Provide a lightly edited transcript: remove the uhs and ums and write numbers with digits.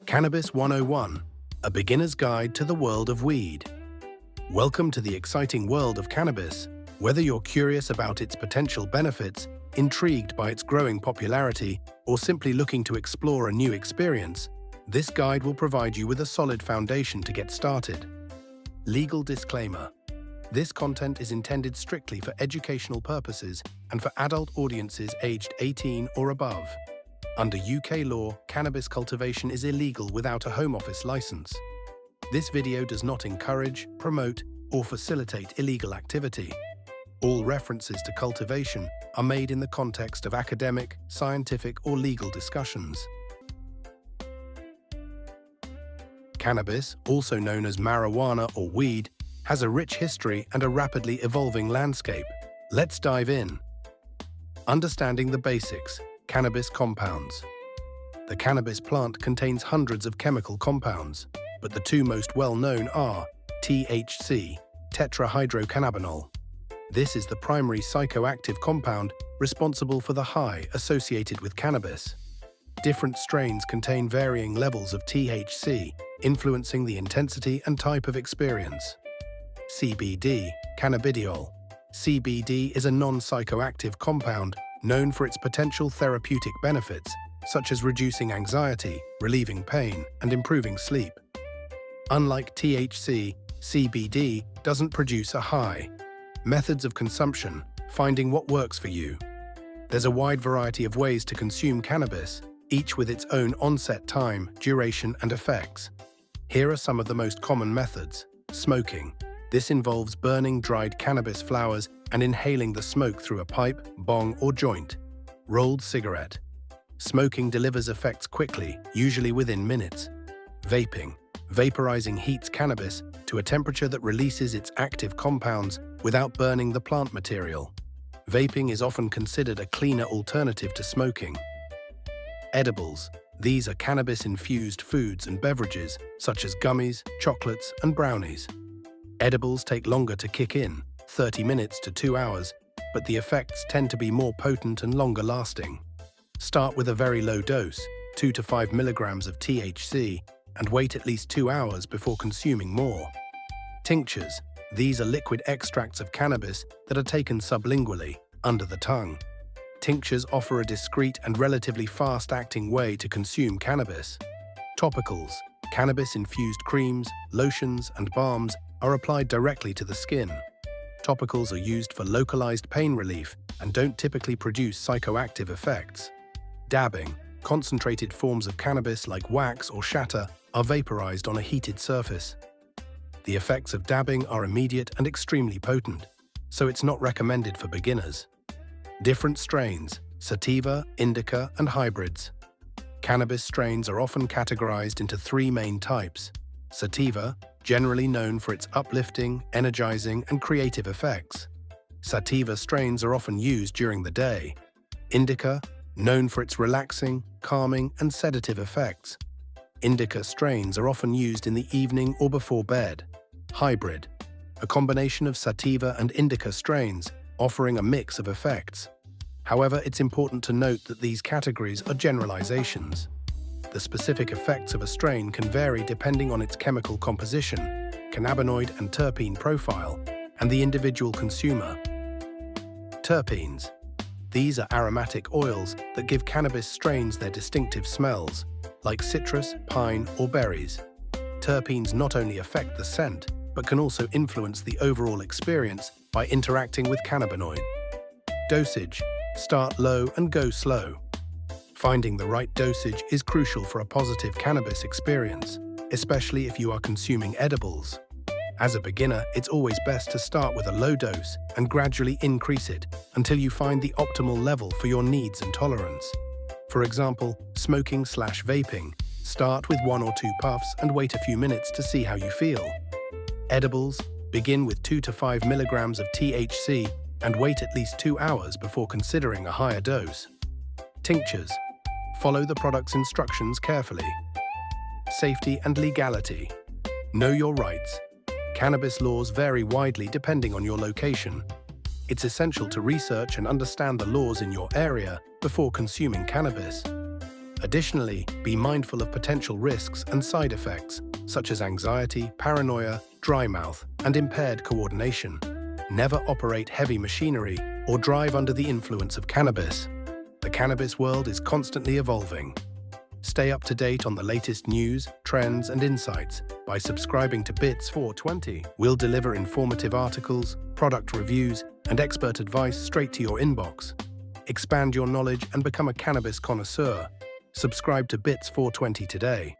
Cannabis 101, a beginner's guide to the world of weed. Welcome to the exciting world of cannabis. Whether you're curious about its potential benefits, intrigued by its growing popularity, or simply looking to explore a new experience, this guide will provide you with a solid foundation to get started. Legal disclaimer. This content is intended strictly for educational purposes and for adult audiences aged 18 or above. Under UK law, cannabis cultivation is illegal without a Home Office license. This video does not encourage, promote, or facilitate illegal activity. All references to cultivation are made in the context of academic, scientific, or legal discussions. Cannabis, also known as marijuana or weed, has a rich history and a rapidly evolving landscape. Let's dive in. Understanding the basics. Cannabis compounds. The cannabis plant contains hundreds of chemical compounds, but the two most well-known are THC, tetrahydrocannabinol. This is the primary psychoactive compound responsible for the high associated with cannabis. Different strains contain varying levels of THC, influencing the intensity and type of experience. CBD, cannabidiol. CBD is a non-psychoactive compound known for its potential therapeutic benefits, such as reducing anxiety, relieving pain, and improving sleep. Unlike THC, CBD doesn't produce a high. Methods of consumption, finding what works for you. There's a wide variety of ways to consume cannabis, each with its own onset time, duration, and effects. Here are some of the most common methods. Smoking. This involves burning dried cannabis flowers and inhaling the smoke through a pipe, bong, or joint. Rolled cigarette. Smoking delivers effects quickly, usually within minutes. Vaping. Vaporizing heats cannabis to a temperature that releases its active compounds without burning the plant material. Vaping is often considered a cleaner alternative to smoking. Edibles. These are cannabis-infused foods and beverages, such as gummies, chocolates, and brownies. Edibles take longer to kick in, 30 minutes to 2 hours, but the effects tend to be more potent and longer lasting. Start with a very low dose, 2 to 5 milligrams of THC, and wait at least 2 hours before consuming more. Tinctures. These are liquid extracts of cannabis that are taken sublingually, under the tongue. Tinctures offer a discreet and relatively fast-acting way to consume cannabis. Topicals. Cannabis-infused creams, lotions, and balms are applied directly to the skin. Topicals are used for localized pain relief and don't typically produce psychoactive effects. Dabbing. Concentrated forms of cannabis like wax or shatter are vaporized on a heated surface. The effects of dabbing are immediate and extremely potent, so it's not recommended for beginners. Different strains: sativa, indica, and hybrids. Cannabis strains are often categorized into 3 main types. Sativa, generally known for its uplifting, energizing, and creative effects. Sativa strains are often used during the day. Indica, known for its relaxing, calming, and sedative effects. Indica strains are often used in the evening or before bed. Hybrid, a combination of sativa and indica strains, offering a mix of effects. However, it's important to note that these categories are generalizations. The specific effects of a strain can vary depending on its chemical composition, cannabinoid and terpene profile, and the individual consumer. Terpenes. These are aromatic oils that give cannabis strains their distinctive smells, like citrus, pine, or berries. Terpenes not only affect the scent, but can also influence the overall experience by interacting with cannabinoid. Dosage. Start low and go slow. Finding the right dosage is crucial for a positive cannabis experience, especially if you are consuming edibles. As a beginner, it's always best to start with a low dose and gradually increase it until you find the optimal level for your needs and tolerance. For example, smoking/vaping. Start with 1 or 2 puffs and wait a few minutes to see how you feel. Edibles. Begin with 2 to 5 milligrams of THC and wait at least 2 hours before considering a higher dose. Tinctures. Follow the product's instructions carefully. Safety and legality. Know your rights. Cannabis laws vary widely depending on your location. It's essential to research and understand the laws in your area before consuming cannabis. Additionally, be mindful of potential risks and side effects, such as anxiety, paranoia, dry mouth, and impaired coordination. Never operate heavy machinery or drive under the influence of cannabis. The cannabis world is constantly evolving. Stay up to date on the latest news, trends, and insights by subscribing to Bitz 420. We'll deliver informative articles, product reviews, and expert advice straight to your inbox. Expand your knowledge and become a cannabis connoisseur. Subscribe to Bitz 420 today.